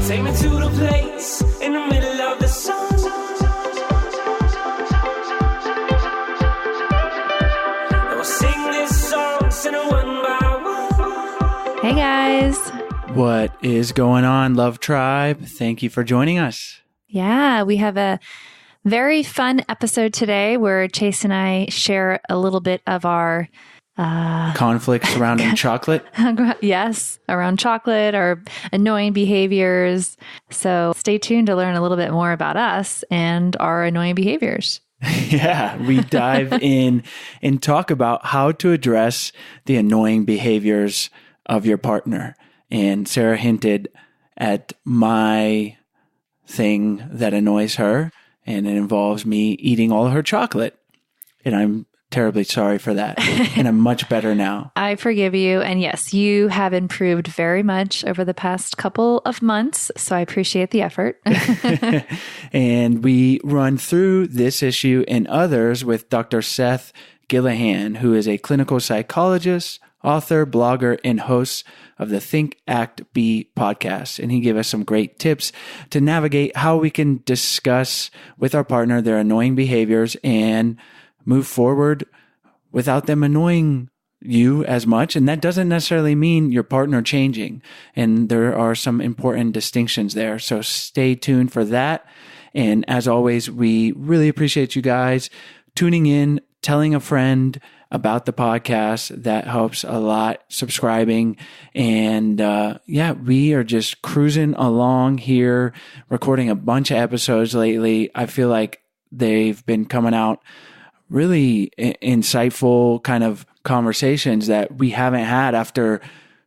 Take me to the place in the middle of the sun. And we'll sing this song, sing it one by one. Hey guys. What is going on, Love Tribe? Thank you for joining us. Yeah, we have a very fun episode today where Chase and I share a little bit of our conflict surrounding chocolate. Yes, around chocolate or annoying behaviors. So stay tuned to learn a little bit more about us and our annoying behaviors. Yeah, we dive in and talk about how to address the annoying behaviors of your partner. And Sarah hinted at my thing that annoys her, and it involves me eating all her chocolate. And I'm terribly sorry for that. And I'm much better now. I forgive you. And yes, you have improved very much over the past couple of months. So I appreciate the effort. And we run through this issue and others with Dr. Seth Gillihan, who is a clinical psychologist, author, blogger, and host of the Think, Act, Be podcast. And he gave us some great tips to navigate how we can discuss with our partner their annoying behaviors and move forward without them annoying you as much. And that doesn't necessarily mean your partner changing. And there are some important distinctions there. So stay tuned for that. And as always, we really appreciate you guys tuning in, telling a friend about the podcast. That helps a lot. Subscribing. And we are just cruising along here, recording a bunch of episodes lately. I feel like they've been coming out really insightful kind of conversations that we haven't had after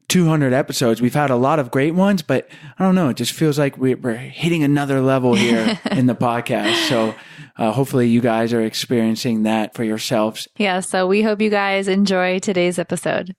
200 episodes. We've had a lot of great ones, but I don't know. It just feels like we're hitting another level here in the podcast. So hopefully you guys are experiencing that for yourselves. Yeah, so we hope you guys enjoy today's episode.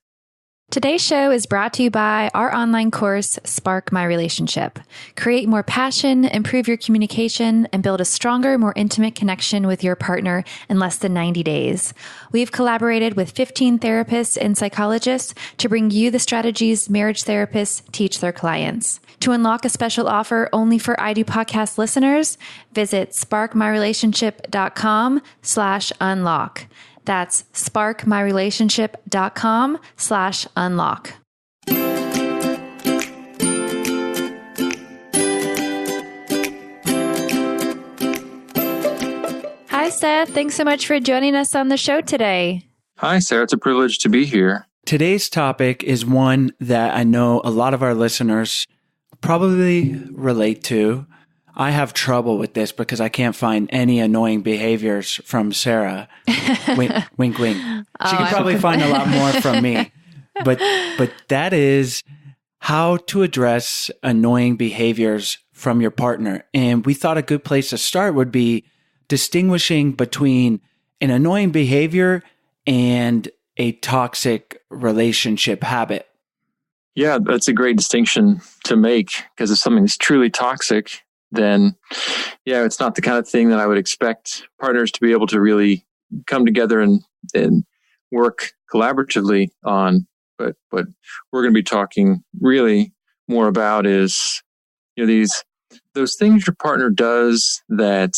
Today's show is brought to you by our online course, Spark My Relationship. Create more passion, improve your communication, and build a stronger, more intimate connection with your partner in less than 90 days. We've collaborated with 15 therapists and psychologists to bring you the strategies marriage therapists teach their clients. To unlock a special offer only for I Do Podcast listeners, visit sparkmyrelationship.com/unlock. That's sparkmyrelationship.com/unlock. Hi, Seth. Thanks so much for joining us on the show today. Hi, Sarah. It's a privilege to be here. Today's topic is one that I know a lot of our listeners probably relate to. I have trouble with this because I can't find any annoying behaviors from Sarah. Wink, wink, wink. She can probably find a lot more from me. But that is how to address annoying behaviors from your partner. And we thought a good place to start would be distinguishing between an annoying behavior and a toxic relationship habit. Yeah, that's a great distinction to make, because if something is truly toxic, then it's not the kind of thing that I would expect partners to be able to really come together and work collaboratively on. But what we're going to be talking really more about is, those things your partner does that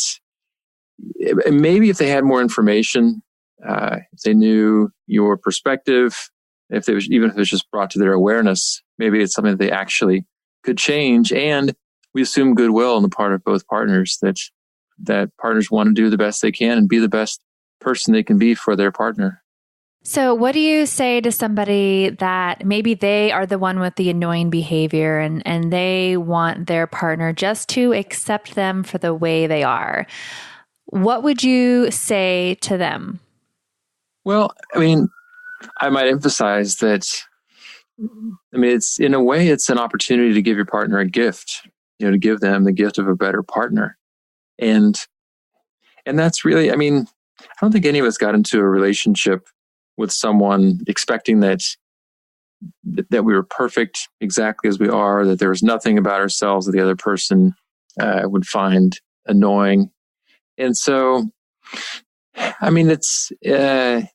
maybe if they had more information, if they knew your perspective, even if it was just brought to their awareness, maybe it's something that they actually could change. And we assume goodwill on the part of both partners, that partners want to do the best they can and be the best person they can be for their partner. So what do you say to somebody that maybe they are the one with the annoying behavior and they want their partner just to accept them for the way they are? What would you say to them? Well, I might emphasize that, it's in a way, it's an opportunity to give your partner a gift, to give them the gift of a better partner. And that's really, I don't think any of us got into a relationship with someone expecting that we were perfect exactly as we are, that there was nothing about ourselves that the other person would find annoying. And so, it's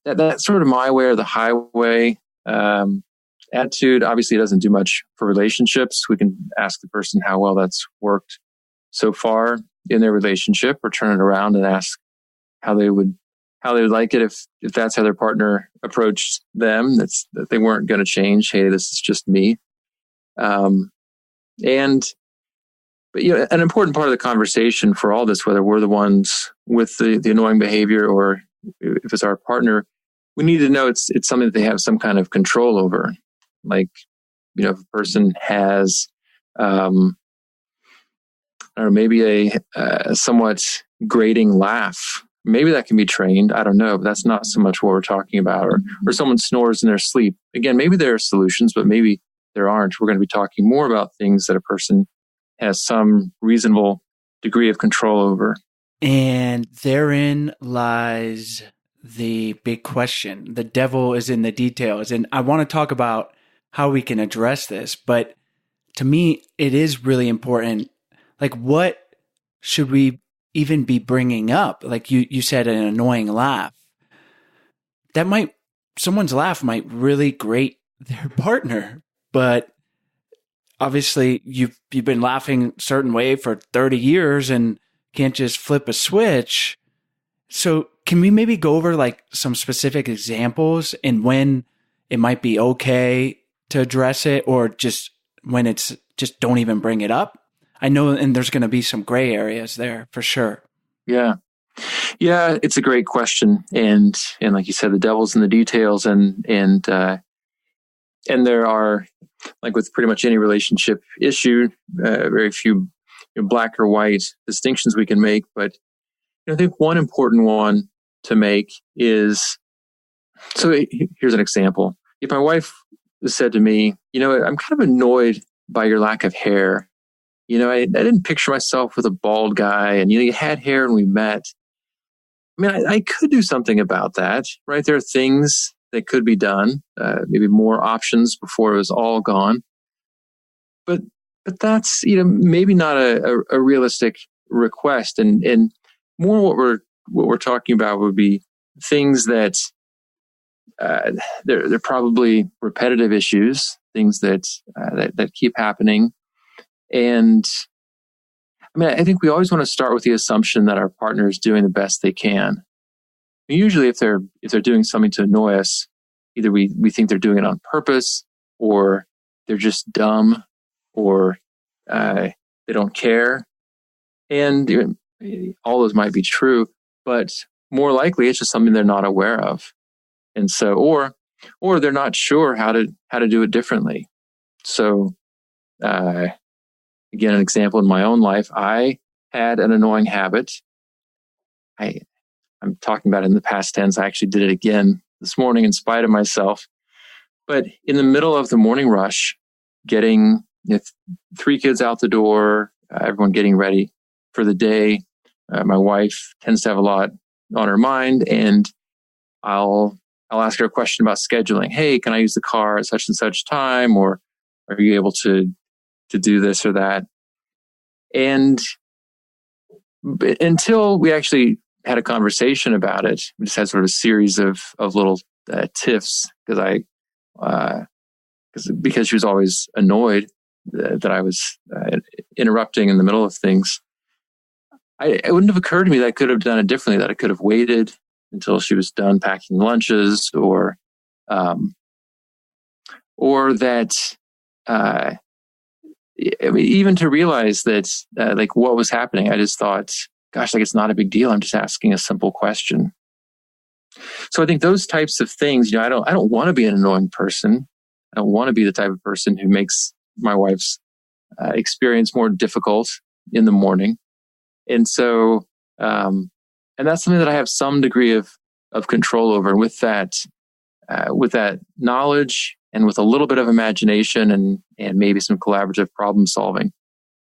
that's sort of my way or the highway. attitude obviously doesn't do much for relationships. We can ask the person how well that's worked so far in their relationship, or turn it around and ask how they would like it if that's how their partner approached them. That they weren't going to change. Hey, this is just me. But an important part of the conversation for all this, whether we're the ones with the annoying behavior or if it's our partner, we need to know it's something that they have some kind of control over. Like, if a person has, or maybe a somewhat grating laugh, maybe that can be trained. I don't know, but that's not so much what we're talking about. Or someone snores in their sleep. Again, maybe there are solutions, but maybe there aren't. We're going to be talking more about things that a person has some reasonable degree of control over. And therein lies the big question. The devil is in the details. And I want to talk about how we can address this. But to me, it is really important. Like, what should we even be bringing up? Like you said, an annoying laugh. Someone's laugh might really grate their partner. But obviously, you've been laughing a certain way for 30 years and can't just flip a switch. So can we maybe go over like some specific examples and when it might be okay to address it, or just when it's just don't even bring it up? I know, and there's going to be some gray areas there for sure. Yeah, it's a great question, and like you said, the devil's in the details, and there are, like with pretty much any relationship issue, very few black or white distinctions we can make. But I think one important one to make is, so here's an example. If my wife said to me, I'm kind of annoyed by your lack of hair. I didn't picture myself with a bald guy, and you had hair and we met. I mean, I could do something about that, right? There are things that could be done, maybe more options before it was all gone. But that's, maybe not a realistic request. And more what we're talking about would be things that they're probably repetitive issues, things that keep happening. And I mean, I think we always want to start with the assumption that our partner is doing the best they can. Usually if they're doing something to annoy us, either we think they're doing it on purpose, or they're just dumb, or they don't care. And all those might be true, but more likely it's just something they're not aware of. And so, or they're not sure how to do it differently. So, again, an example in my own life, I had an annoying habit. I'm talking about it in the past tense. I actually did it again this morning in spite of myself. But in the middle of the morning rush, getting 3 kids out the door, everyone getting ready for the day, my wife tends to have a lot on her mind, and I'll ask her a question about scheduling. Hey, can I use the car at such and such time? Or are you able to do this or that? And until we actually had a conversation about it, we just had sort of a series of little tiffs because she was always annoyed that I was interrupting in the middle of things. It wouldn't have occurred to me that I could have done it differently, that I could have waited until she was done packing lunches, or that even to realize that like what was happening. I just thought, gosh, like it's not a big deal. I'm just asking a simple question. So I think those types of things, I don't want to be an annoying person. I don't want to be the type of person who makes my wife's experience more difficult in the morning. And so, and that's something that I have some degree of control over. And with that knowledge and with a little bit of imagination and maybe some collaborative problem solving,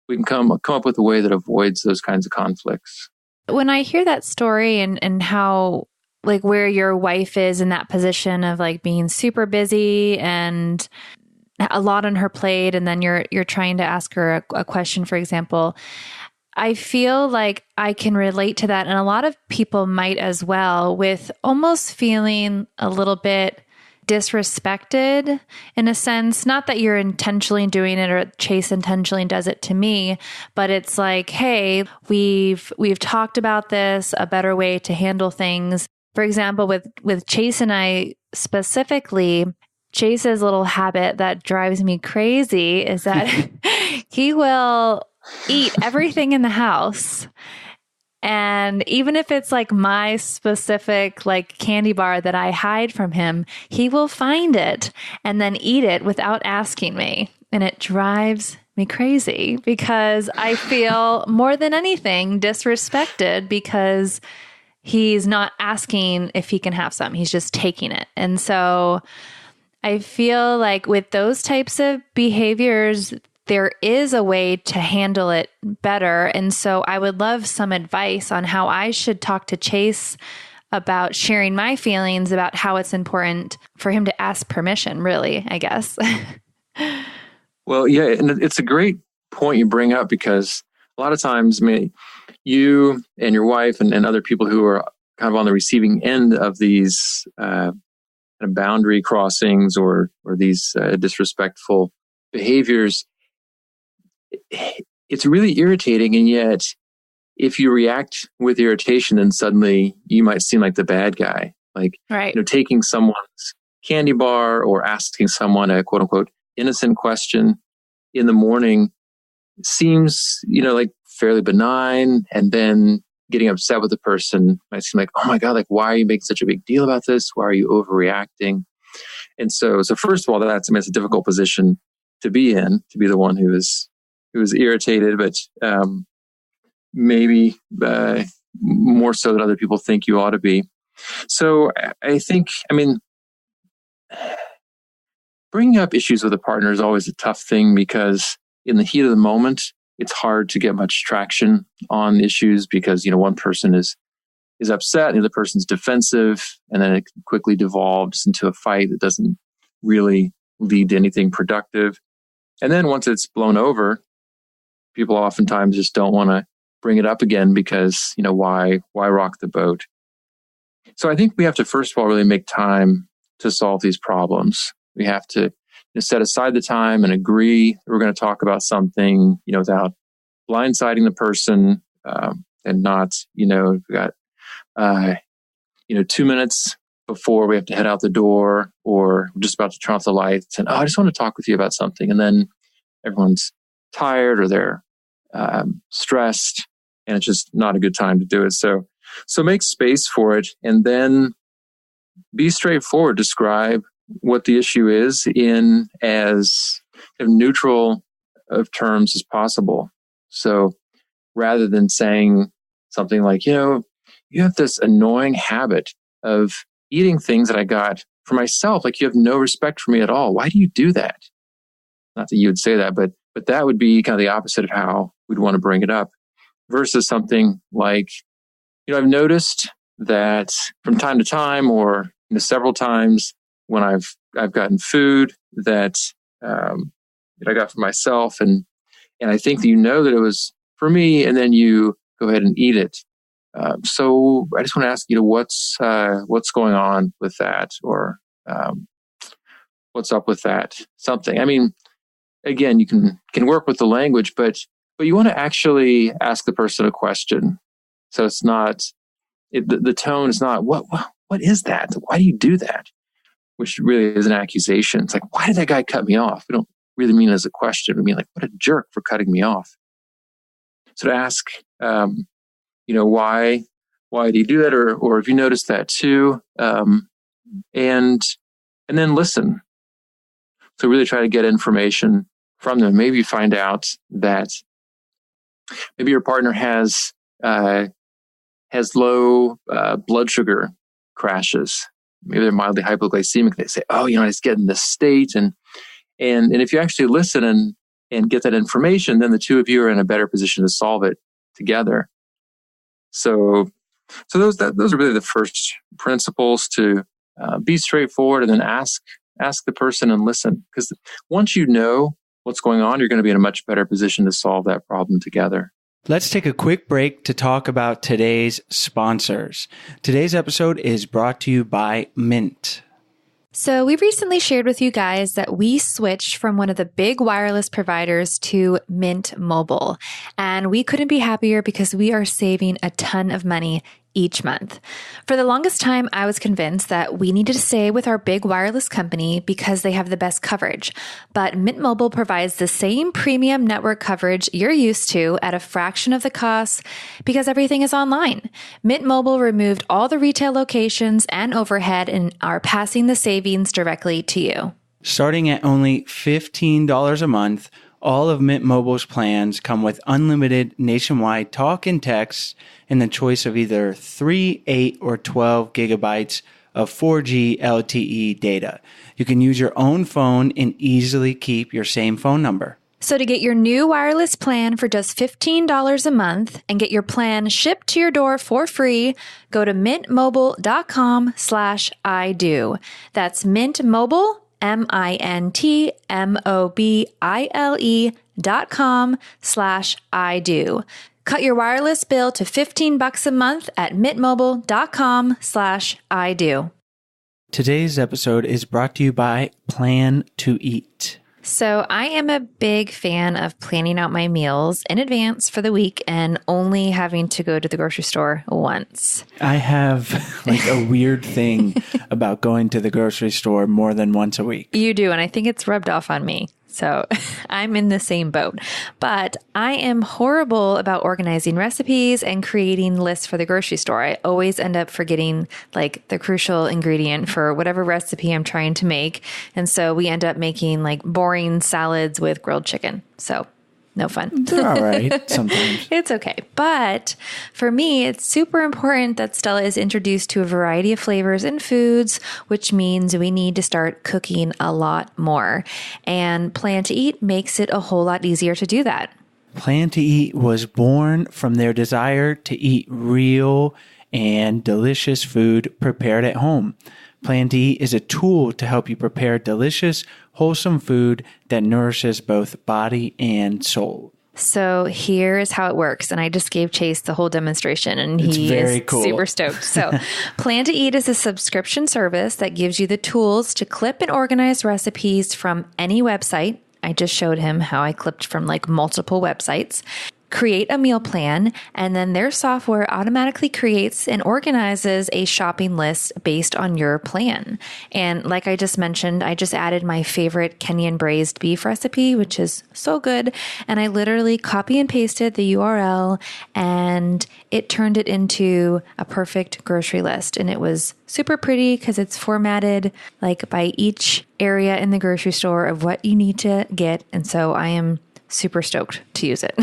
we can come up with a way that avoids those kinds of conflicts. When I hear that story and how, like, where your wife is in that position of like being super busy and a lot on her plate, and then you're trying to ask her a question, for example, I feel like I can relate to that. And a lot of people might as well, with almost feeling a little bit disrespected in a sense. Not that you're intentionally doing it or Chase intentionally does it to me, but it's like, hey, we've talked about this, a better way to handle things. For example, with Chase and I specifically, Chase's little habit that drives me crazy is that he will eat everything in the house. And even if it's like my specific like candy bar that I hide from him, he will find it and then eat it without asking me. And it drives me crazy because I feel more than anything disrespected because he's not asking if he can have some. He's just taking it. And so I feel like with those types of behaviors, there is a way to handle it better. And so I would love some advice on how I should talk to Chase about sharing my feelings about how it's important for him to ask permission, really, I guess. Well, yeah, and it's a great point you bring up because a lot of times, you and your wife and other people who are kind of on the receiving end of these boundary crossings or these disrespectful behaviors, it's really irritating. And yet, if you react with irritation, then suddenly you might seem like the bad guy. Like, right. Taking someone's candy bar or asking someone a quote unquote innocent question in the morning seems, like fairly benign. And then getting upset with the person might seem like, oh my God, like, why are you making such a big deal about this? Why are you overreacting? And so first of all, it's a difficult position to be in, to be the one who is irritated, but maybe more so than other people think you ought to be. So I think, bringing up issues with a partner is always a tough thing because in the heat of the moment, it's hard to get much traction on issues because, one person is upset and the other person's defensive, and then it quickly devolves into a fight that doesn't really lead to anything productive. And then once it's blown over, people oftentimes just don't want to bring it up again because, why rock the boat? So I think we have to, first of all, really make time to solve these problems. We have to set aside the time and agree that we're going to talk about something, without blindsiding the person, and not, we got, 2 minutes before we have to head out the door, or we're just about to turn off the lights and, I just want to talk with you about something. And then everyone's tired or they're stressed and it's just not a good time to do it. So make space for it and then be straightforward. Describe what the issue is in as neutral of terms as possible. So rather than saying something like, you have this annoying habit of eating things that I got for myself, like you have no respect for me at all. Why do you do that? Not that you would say that, but that would be kind of the opposite of how we'd want to bring it up, versus something like, I've noticed that from time to time or several times when I've gotten food that I got for myself, and I think that that it was for me, and then you go ahead and eat it. So I just want to ask you, what's going on with that, or what's up with that? Something. Again, you can work with the language, but you want to actually ask the person a question. So it's not the tone is not what is that? Why do you do that? Which really is an accusation. It's like, why did that guy cut me off? We don't really mean it as a question. We mean like, what a jerk for cutting me off. So to ask, why did he do that? Or have you noticed that too? And then listen. So really try to get information from them. Maybe you find out that maybe your partner has low blood sugar crashes. Maybe they're mildly hypoglycemic. They say, I just get in this state. And if you actually listen and get that information, then the two of you are in a better position to solve it together. So those are really the first principles, to be straightforward and then ask the person and listen. Because once you know what's going on, you're going to be in a much better position to solve that problem together. Let's take a quick break to talk about today's sponsors. Today's episode is brought to you by Mint. So we recently shared with you guys that we switched from one of the big wireless providers to Mint Mobile. And we couldn't be happier because we are saving a ton of money each month. For the longest time, I was convinced that we needed to stay with our big wireless company because they have the best coverage. But Mint Mobile provides the same premium network coverage you're used to at a fraction of the cost because everything is online. Mint Mobile removed all the retail locations and overhead and are passing the savings directly to you. Starting at only $15 a month, all of Mint Mobile's plans come with unlimited nationwide talk and text and the choice of either 3, 8, or 12 gigabytes of 4G LTE data. You can use your own phone and easily keep your same phone number. So to get your new wireless plan for just $15 a month and get your plan shipped to your door for free, go to mintmobile.com/ido. That's Mint Mobile, mintmobile.com/ido. Cut your wireless bill to $15 a month at mintmobile.com/ido. Today's episode is brought to you by Plan to Eat. So I am a big fan of planning out my meals in advance for the week and only having to go to the grocery store once. I have like a weird thing about going to the grocery store more than once a week. You do, and I think it's rubbed off on me. So I'm in the same boat. But I am horrible about organizing recipes and creating lists for the grocery store. I always end up forgetting like the crucial ingredient for whatever recipe I'm trying to make. And so we end up making like boring salads with grilled chicken. So no fun. They're all right sometimes. It's okay. But for me, it's super important that Stella is introduced to a variety of flavors and foods, which means we need to start cooking a lot more. And Plan to Eat makes it a whole lot easier to do that. Plan to Eat was born from their desire to eat real and delicious food prepared at home. Plan to Eat is a tool to help you prepare delicious, wholesome food that nourishes both body and soul. So here is how it works. And I just gave Chase the whole demonstration and he is cool. Super stoked. So Plan to Eat is a subscription service that gives you the tools to clip and organize recipes from any website. I just showed him how I clipped from like multiple websites. Create a meal plan, and then their software automatically creates and organizes a shopping list based on your plan. And like I just mentioned, I just added my favorite Kenyan braised beef recipe, which is so good. And I literally copy and pasted the URL and it turned it into a perfect grocery list. And it was super pretty because it's formatted like by each area in the grocery store of what you need to get. And so I am super stoked to use it.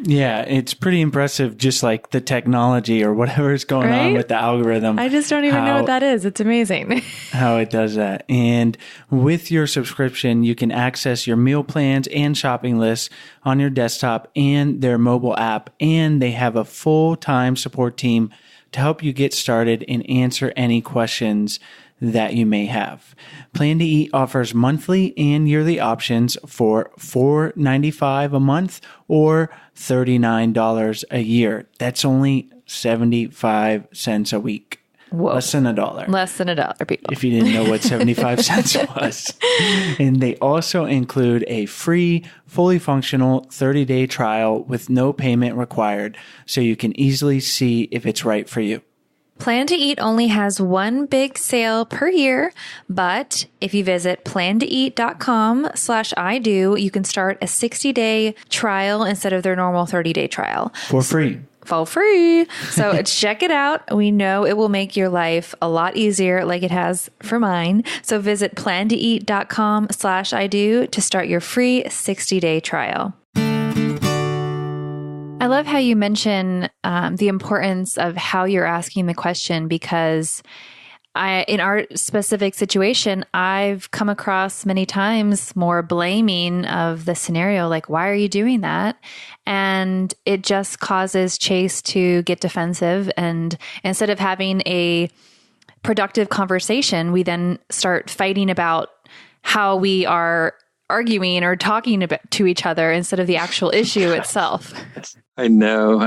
Yeah, it's pretty impressive, just like the technology or whatever is going on with the algorithm. I just don't even know what that is. It's amazing. How it does that. And with your subscription, you can access your meal plans and shopping lists on your desktop and their mobile app. And they have a full-time support team to help you get started and answer any questions that you may have. Plan to Eat offers monthly and yearly options for $4.95 a month or $39 a year. That's only 75 cents a week. Whoa. Less than $1. Less than $1, people. If you didn't know what 75 cents was. And they also include a free, fully functional 30-day trial with no payment required, so you can easily see if it's right for you. Plan to Eat only has one big sale per year, but if you visit plantoeat.com/ido, you can start a 60-day trial instead of their normal 30-day trial. For free. For free. So check it out. We know it will make your life a lot easier like it has for mine. So visit plantoeat.com/ido to start your free 60-day trial. I love how you mention the importance of how you're asking the question, because in our specific situation, I've come across many times more blaming of the scenario, like, why are you doing that? And it just causes Chase to get defensive. And instead of having a productive conversation, we then start fighting about how we are arguing or talking about to each other instead of the actual issue itself. I know.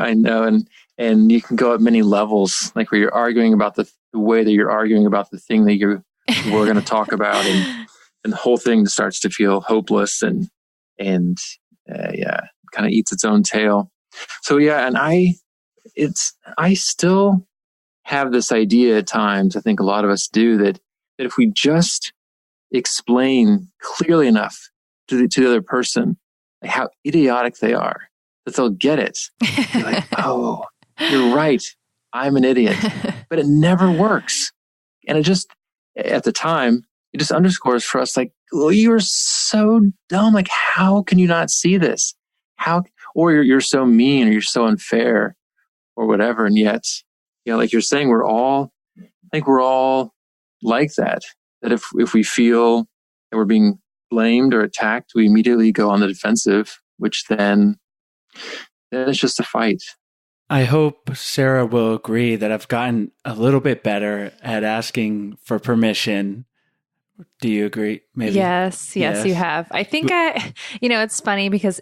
And you can go at many levels, like where you're arguing about the way that you're arguing about the thing that you're we're going to talk about, and the whole thing starts to feel hopeless and kind of eats its own tail. So yeah, and I still have this idea at times, I think a lot of us do, that if we just explain clearly enough to the other person like how idiotic they are, that they'll get it. You're like, oh, you're right, I'm an idiot. But it never works. And it just, at the time, it just underscores for us like, oh, you're so dumb. Like, how can you not see this? Or you're so mean, or you're so unfair, or whatever. And yet, like you're saying, we're all like that. That if we feel that we're being blamed or attacked, we immediately go on the defensive, which then it's just a fight. I hope Sarah will agree that I've gotten a little bit better at asking for permission. Do you agree? Maybe. Yes, you have. I think it's funny because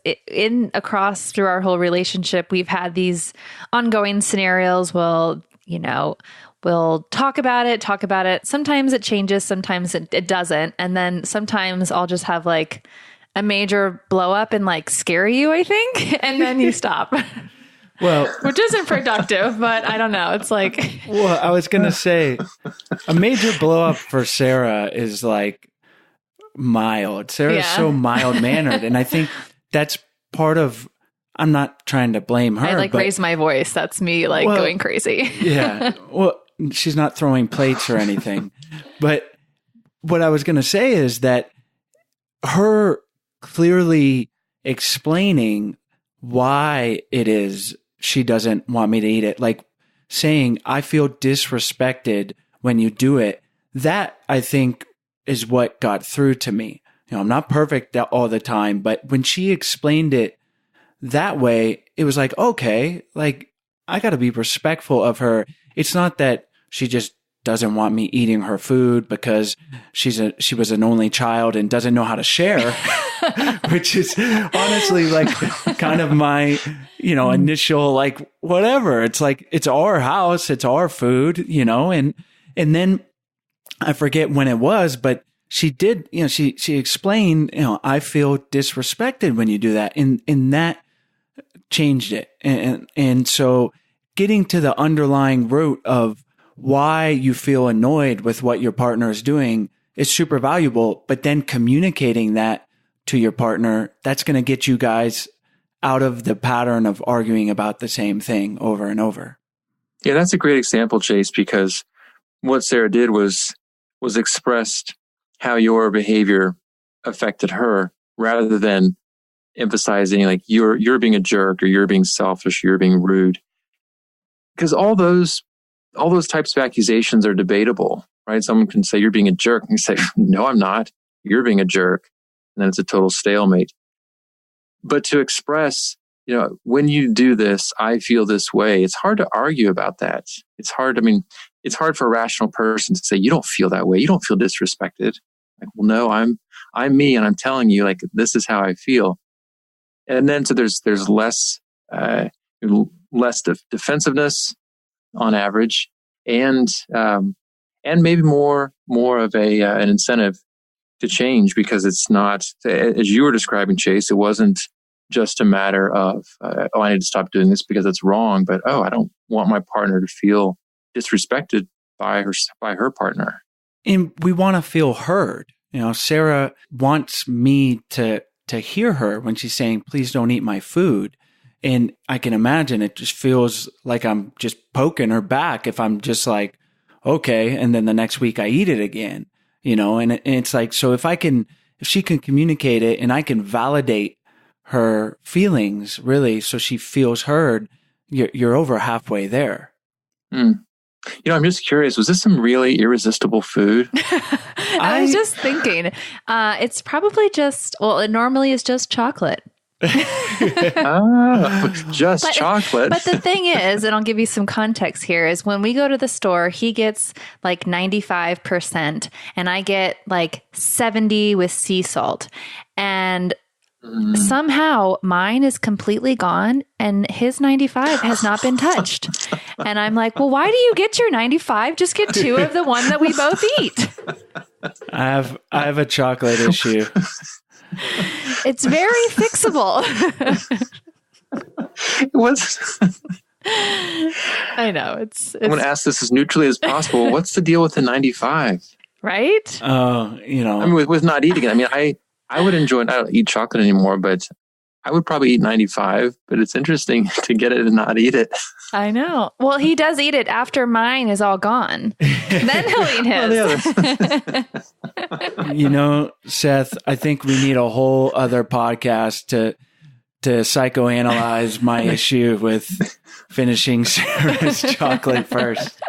across through our whole relationship, we've had these ongoing scenarios. We'll talk about it. Sometimes it changes, sometimes it doesn't. And then sometimes I'll just have like a major blow up and like scare you, I think. And then you stop. Well, which isn't productive, but I don't know. It's like, well, I was going to say a major blow up for Sarah is like mild. Sarah's so mild mannered. And I think that's part of, I'm not trying to blame her. I raise my voice. That's me going crazy. Yeah. Well, she's not throwing plates or anything. But what I was going to say is that her clearly explaining why it is she doesn't want me to eat it, like saying, I feel disrespected when you do it. That, I think, is what got through to me. I'm not perfect all the time, but when she explained it that way, it was like, okay, like I got to be respectful of her. It's not that she just doesn't want me eating her food because she was an only child and doesn't know how to share, which is honestly like kind of my, initial like whatever. It's like, it's our house, it's our food, and then I forget when it was, but she did, she explained, I feel disrespected when you do that. And that changed it. And so getting to the underlying root of why you feel annoyed with what your partner is doing is super valuable, but then communicating that to your partner, that's going to get you guys out of the pattern of arguing about the same thing over and over. Yeah, that's a great example, Chase, because what Sarah did was expressed how your behavior affected her rather than emphasizing like you're being a jerk or you're being selfish, or you're being rude. Because all those types of accusations are debatable, right? Someone can say you're being a jerk and you say, no, I'm not. You're being a jerk. And then it's a total stalemate. But to express, when you do this, I feel this way. It's hard to argue about that. It's hard for a rational person to say, you don't feel that way. You don't feel disrespected. Like, well, no, I'm me. And I'm telling you, like, this is how I feel. And then so there's less defensiveness on average, and maybe more of an incentive to change, because it's not, as you were describing, Chase, it wasn't just a matter of I need to stop doing this because it's wrong, but I don't want my partner to feel disrespected by her partner. And we want to feel heard. Sarah wants me to hear her when she's saying, please don't eat my food. And I can imagine it just feels like I'm just poking her back if I'm just like, okay. And then the next week I eat it again, and it's like, so if she can communicate it and I can validate her feelings really, so she feels heard, you're over halfway there. I'm just curious, was this some really irresistible food? I was just thinking, it's probably it normally is just chocolate. Chocolate. But the thing is, and I'll give you some context here, is when we go to the store, he gets like 95% and I get like 70 with sea salt. And somehow mine is completely gone and his 95 has not been touched. And I'm like, well, why do you get your 95? Just get 2 of the one that we both eat. I have a chocolate issue. It's very fixable. It was. I know. It's I'm going to ask this as neutrally as possible. What's the deal with the 95? right. Oh, I mean, with not eating it. I mean, I would enjoy it. I don't eat chocolate anymore, but I would probably eat 95. But it's interesting to get it and not eat it. I know. Well, he does eat it after mine is all gone. Then he'll eat his. Seth, I think we need a whole other podcast to psychoanalyze my issue with finishing Sarah's chocolate first.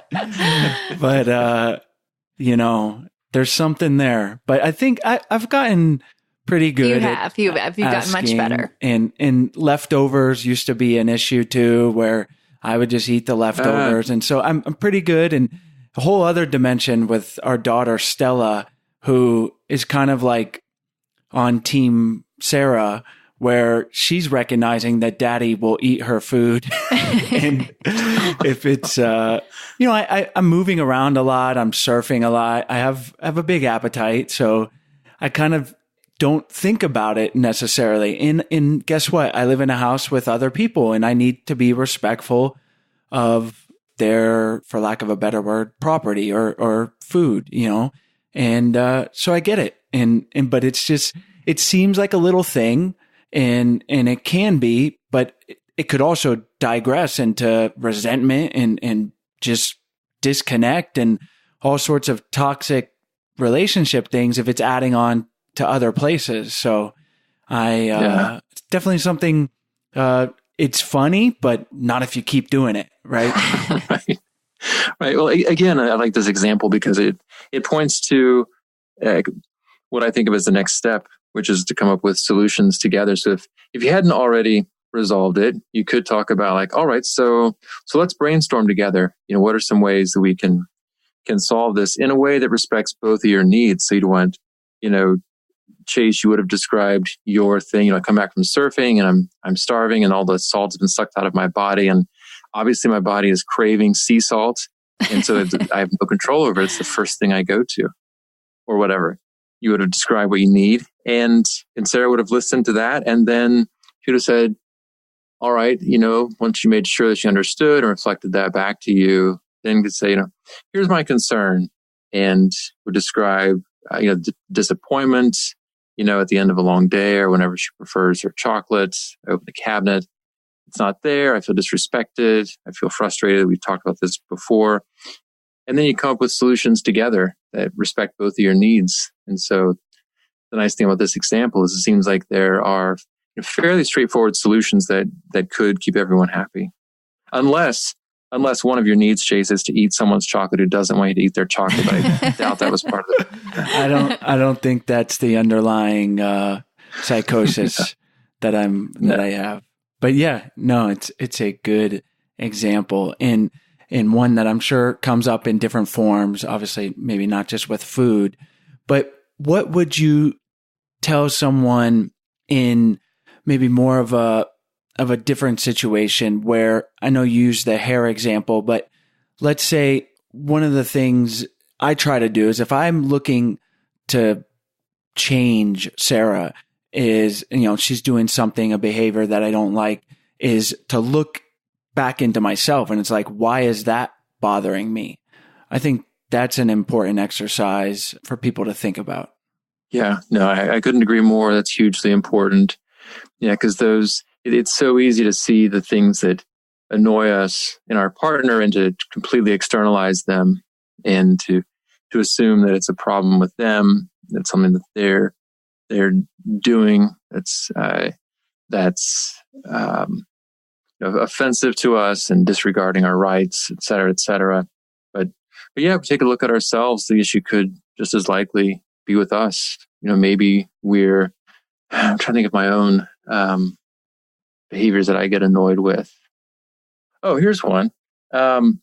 But, there's something there. But I think I've gotten pretty good. You've gotten much better. And leftovers used to be an issue too, where I would just eat the leftovers. And so I'm pretty good. And a whole other dimension with our daughter, Stella, who is kind of like on team Sarah, where she's recognizing that daddy will eat her food. And if it's, I'm moving around a lot. I'm surfing a lot. I have a big appetite. So I kind of don't think about it necessarily. And guess what? I live in a house with other people and I need to be respectful of their, for lack of a better word, property or food, And so I get it. But it's just, it seems like a little thing. And it can be, but it could also digress into resentment and just disconnect and all sorts of toxic relationship things if it's adding on to other places. So it's definitely something, it's funny, but not if you keep doing it, right? Right. Well, again, I like this example because it points to what I think of as the next step, which is to come up with solutions together. So if you hadn't already resolved it, you could talk about like, all right, so let's brainstorm together. What are some ways that we can solve this in a way that respects both of your needs? So you'd want, Chase, you would have described your thing. I come back from surfing and I'm starving and all the salt's been sucked out of my body. And obviously my body is craving sea salt. And so I have no control over it. It's the first thing I go to or whatever. You would have described what you need. And Sarah would have listened to that. And then she would have said, all right, once you made sure that she understood and reflected that back to you, then you could say, here's my concern. And would describe, disappointment, at the end of a long day or whenever she prefers her chocolate, open the cabinet. It's not there. I feel disrespected. I feel frustrated. We've talked about this before. And then you come up with solutions together that respect both of your needs. And so the nice thing about this example is it seems like there are fairly straightforward solutions that could keep everyone happy. Unless one of your needs, Chase, is to eat someone's chocolate who doesn't want you to eat their chocolate. But I doubt that was part of it. I don't think that's the underlying psychosis that I have. But yeah, no, it's a good example. And one that I'm sure comes up in different forms, obviously, maybe not just with food, but what would you tell someone in maybe more of a different situation where I know you use the hair example, but let's say one of the things I try to do is if I'm looking to change Sarah is, she's doing something, a behavior that I don't like, is to look back into myself. And it's like, why is that bothering me? I think that's an important exercise for people to think about. Yeah, no, I couldn't agree more. That's hugely important. Yeah, because it's so easy to see the things that annoy us in our partner and to completely externalize them and to assume that it's a problem with them. That's something that they're doing that's offensive to us and disregarding our rights, et cetera, et cetera. But yeah, if we take a look at ourselves, the issue could just as likely be with us. Maybe I'm trying to think of my own behaviors that I get annoyed with. Oh, here's one. When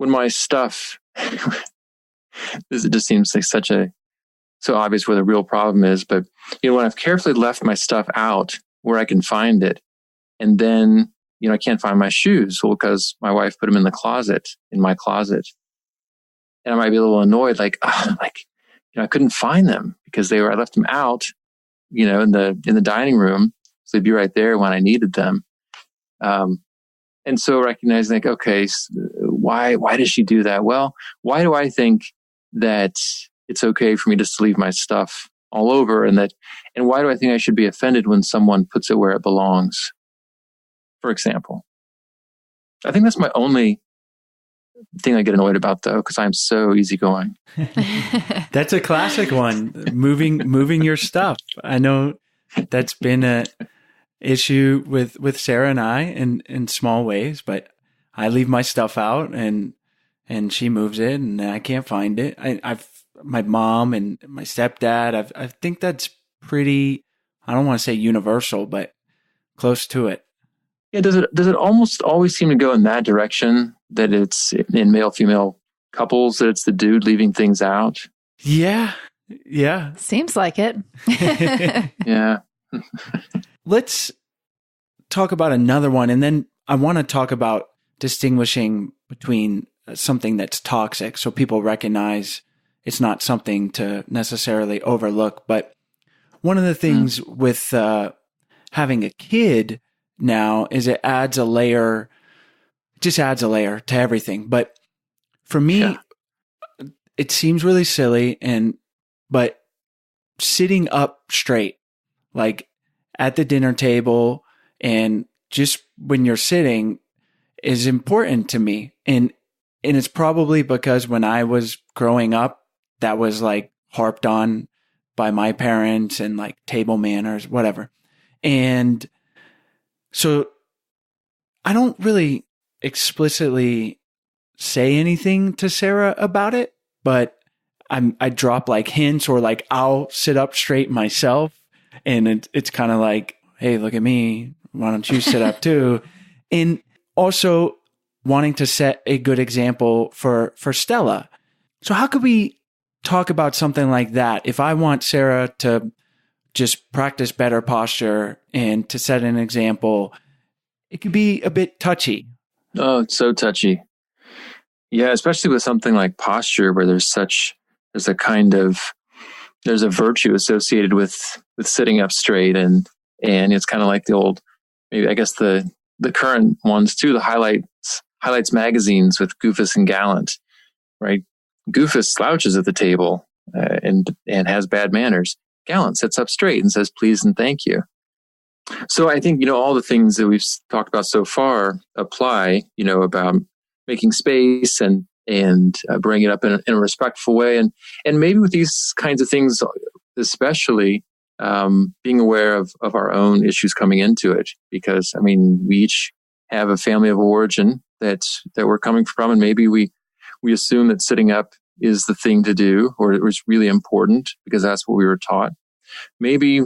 my stuff, it just seems like so obvious where the real problem is. But, when I've carefully left my stuff out where I can find it, and then, I can't find my shoes. Well, because my wife put them in my closet. And I might be a little annoyed, I couldn't find them because I left them out, in the dining room. So they'd be right there when I needed them. And so recognizing like, okay, why does she do that? Well, why do I think that it's okay for me just to leave my stuff all over, and why do I think I should be offended when someone puts it where it belongs? For example, I think that's my only thing I get annoyed about, though, because I'm so easygoing. That's a classic one. Moving your stuff. I know that's been a issue with Sarah and I in small ways, but I leave my stuff out and she moves it and I can't find it. My mom and my stepdad, I think that's pretty, I don't want to say universal, but close to it. Yeah. Does it almost always seem to go in that direction, that it's in male-female couples, that it's the dude leaving things out? Yeah. Yeah. Seems like it. Yeah. Let's talk about another one. And then I want to talk about distinguishing between something that's toxic, so people recognize it's not something to necessarily overlook. But one of the things with having a kid now is it adds a layer to everything. But for me, it seems really silly, but sitting up straight, like at the dinner table and just when you're sitting, is important to me. And it's probably because when I was growing up, that was like harped on by my parents and like table manners, whatever. And so I don't really explicitly say anything to Sarah about it, but I drop like hints, or like I'll sit up straight myself. And it's kind of like, hey, look at me. Why don't you sit up too? And also wanting to set a good example for Stella. So how could we talk about something like that? If I want Sarah to just practice better posture and to set an example, it could be a bit touchy. Oh, it's so touchy. Yeah, especially with something like posture, where there's a virtue associated with sitting up straight, and it's kind of like the old, maybe I guess the current ones too, the highlights magazines with Goofus and Gallant, right? Goofus slouches at the table and has bad manners. Gallant sits up straight and says please and thank you. So I think, all the things that we've talked about so far apply, about making space and bringing it up in a respectful way. And maybe with these kinds of things, especially being aware of our own issues coming into it, because we each have a family of origin that we're coming from. And maybe we assume that sitting up is the thing to do, or it was really important because that's what we were taught. Maybe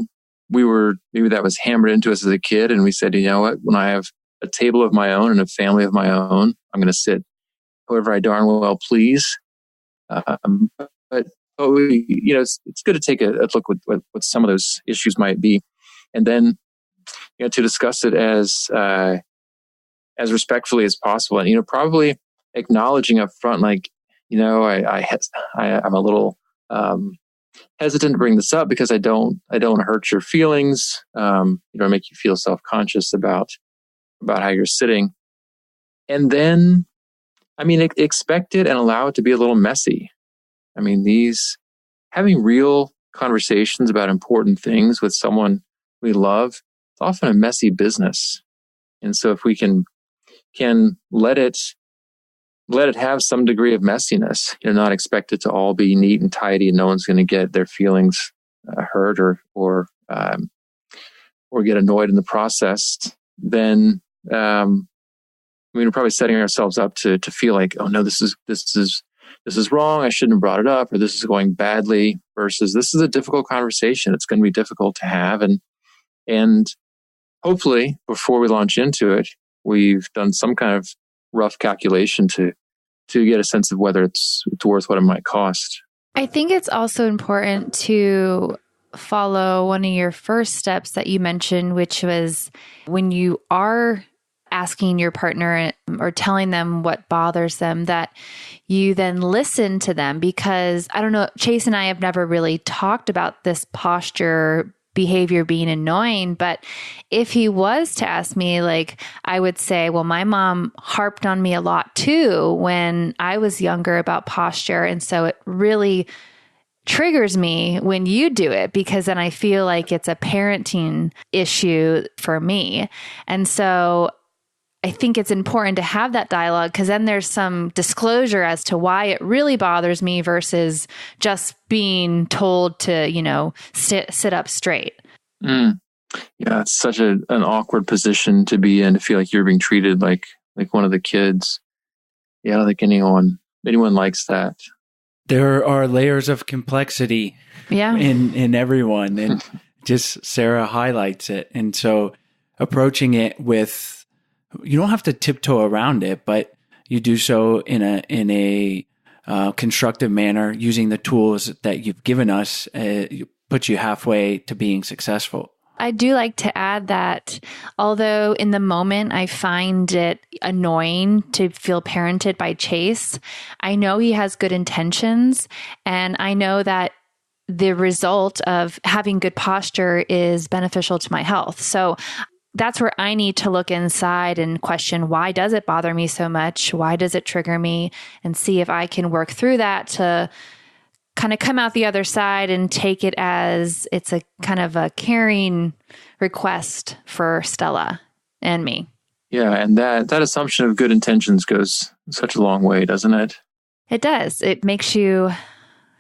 that was hammered into us as a kid, and we said, you know what, when I have a table of my own and a family of my own, I'm going to sit however I darn well please. But it's good to take a look at what some of those issues might be, and then to discuss it as respectfully as possible, and probably acknowledging up front, like, I'm a little hesitant to bring this up because I don't want to hurt your feelings, make you feel self-conscious about how you're sitting. And then, expect it and allow it to be a little messy. Having real conversations about important things with someone we love, it's often a messy business. And so if we can let it have some degree of messiness, not expect it to all be neat and tidy and no one's going to get their feelings hurt or get annoyed in the process, then we're probably setting ourselves up to feel like, oh no, this is wrong. I shouldn't have brought it up, or this is going badly, versus this is a difficult conversation. It's going to be difficult to have. And hopefully before we launch into it, we've done some kind of rough calculation to get a sense of whether it's worth what it might cost. I think it's also important to follow one of your first steps that you mentioned, which was when you are asking your partner or telling them what bothers them, that you then listen to them. Because I don't know, Chase and I have never really talked about this posture behavior being annoying, but if he was to ask me, like, I would say, well, my mom harped on me a lot too when I was younger about posture. And so it really triggers me when you do it, because then I feel like it's a parenting issue for me. And so I think it's important to have that dialogue, because then there's some disclosure as to why it really bothers me versus just being told to, sit up straight. Yeah, it's such an awkward position to be in, to feel like you're being treated like one of the kids. Yeah, I don't think anyone likes that. There are layers of complexity in everyone, and just Sarah highlights it. And so approaching it with, you don't have to tiptoe around it, but you do so in a constructive manner, using the tools that you've given us, puts you halfway to being successful. I do like to add that although in the moment I find it annoying to feel parented by Chase, I know he has good intentions, and I know that the result of having good posture is beneficial to my health. So that's where I need to look inside and question, why does it bother me so much? Why does it trigger me? And see if I can work through that to kind of come out the other side and take it as it's a kind of a caring request for Stella and me. Yeah, and that assumption of good intentions goes such a long way, doesn't it? It does. It makes you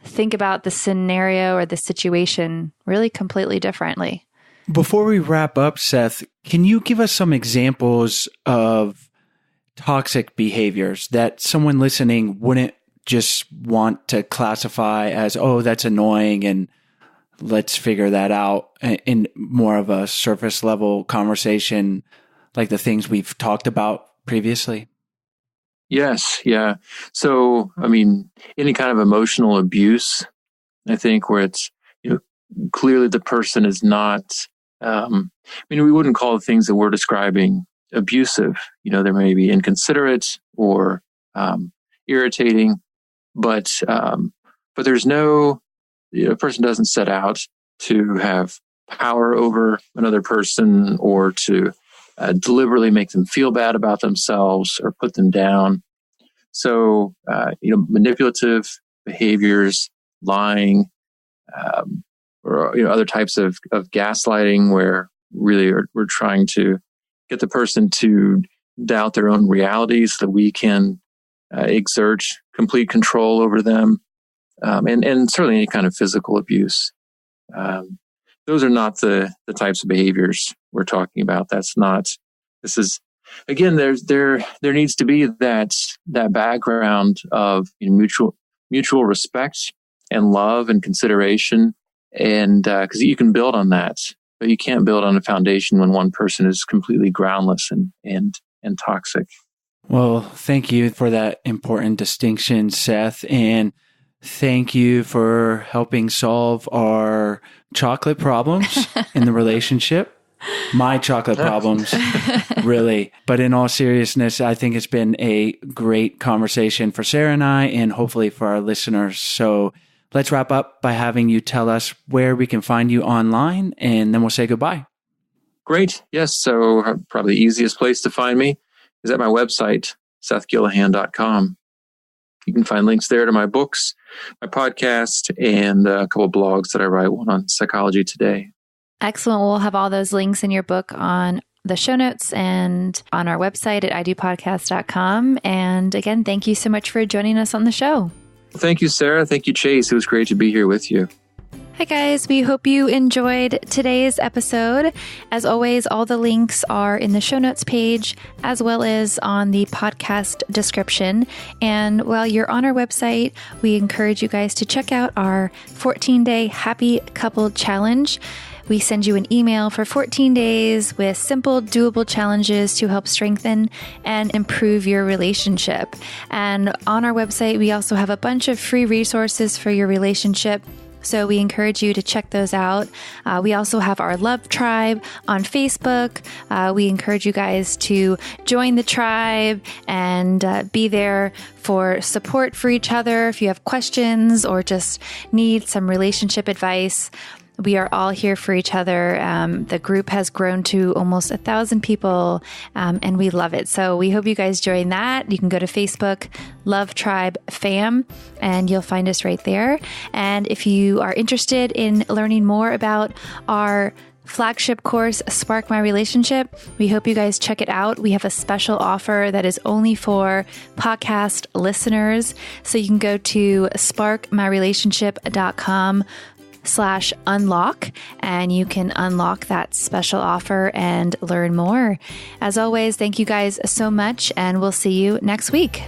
think about the scenario or the situation really completely differently. Before we wrap up, Seth, can you give us some examples of toxic behaviors that someone listening wouldn't just want to classify as, oh, that's annoying, and let's figure that out in more of a surface level conversation, like the things we've talked about previously? Yes. Yeah. So, any kind of emotional abuse, I think, where it's, clearly the person is not, we wouldn't call the things that we're describing abusive. There may be inconsiderate or irritating, but there's no, a person doesn't set out to have power over another person or to deliberately make them feel bad about themselves or put them down. So, manipulative behaviors, lying, or other types of gaslighting, where really we're trying to get the person to doubt their own realities so that we can exert complete control over them, and certainly any kind of physical abuse. Those are not the types of behaviors we're talking about. This is, again, there needs to be that background of mutual respect and love and consideration. And because you can build on that, but you can't build on a foundation when one person is completely groundless and toxic. Well, thank you for that important distinction, Seth. And thank you for helping solve our chocolate problems in the relationship. My chocolate problems, really. But in all seriousness, I think it's been a great conversation for Sarah and I, and hopefully for our listeners. So let's wrap up by having you tell us where we can find you online, and then we'll say goodbye. Great. Yes. So probably the easiest place to find me is at my website, SethGillihan.com. You can find links there to my books, my podcast, and a couple of blogs that I write, one on Psychology Today. Excellent. We'll have all those links in your book on the show notes and on our website at idopodcast.com. And again, thank you so much for joining us on the show. Thank you, Sarah. Thank you, Chase. It was great to be here with you. Hi, guys. We hope you enjoyed today's episode. As always, all the links are in the show notes page, as well as on the podcast description. And while you're on our website, we encourage you guys to check out our 14-day Happy Couple Challenge. We send you an email for 14 days with simple, doable challenges to help strengthen and improve your relationship. And on our website, we also have a bunch of free resources for your relationship, So we encourage you to check those out. We also have our Love Tribe on Facebook. We encourage you guys to join the tribe and be there for support for each other. If you have questions or just need some relationship advice, we are all here for each other. The group has grown to almost 1,000 people, and we love it. So we hope you guys join that. You can go to Facebook, Love Tribe Fam, and you'll find us right there. And if you are interested in learning more about our flagship course, Spark My Relationship, we hope you guys check it out. We have a special offer that is only for podcast listeners. So you can go to sparkmyrelationship.com/unlock, and you can unlock that special offer and learn more. As always, thank you guys so much, and we'll see you next week.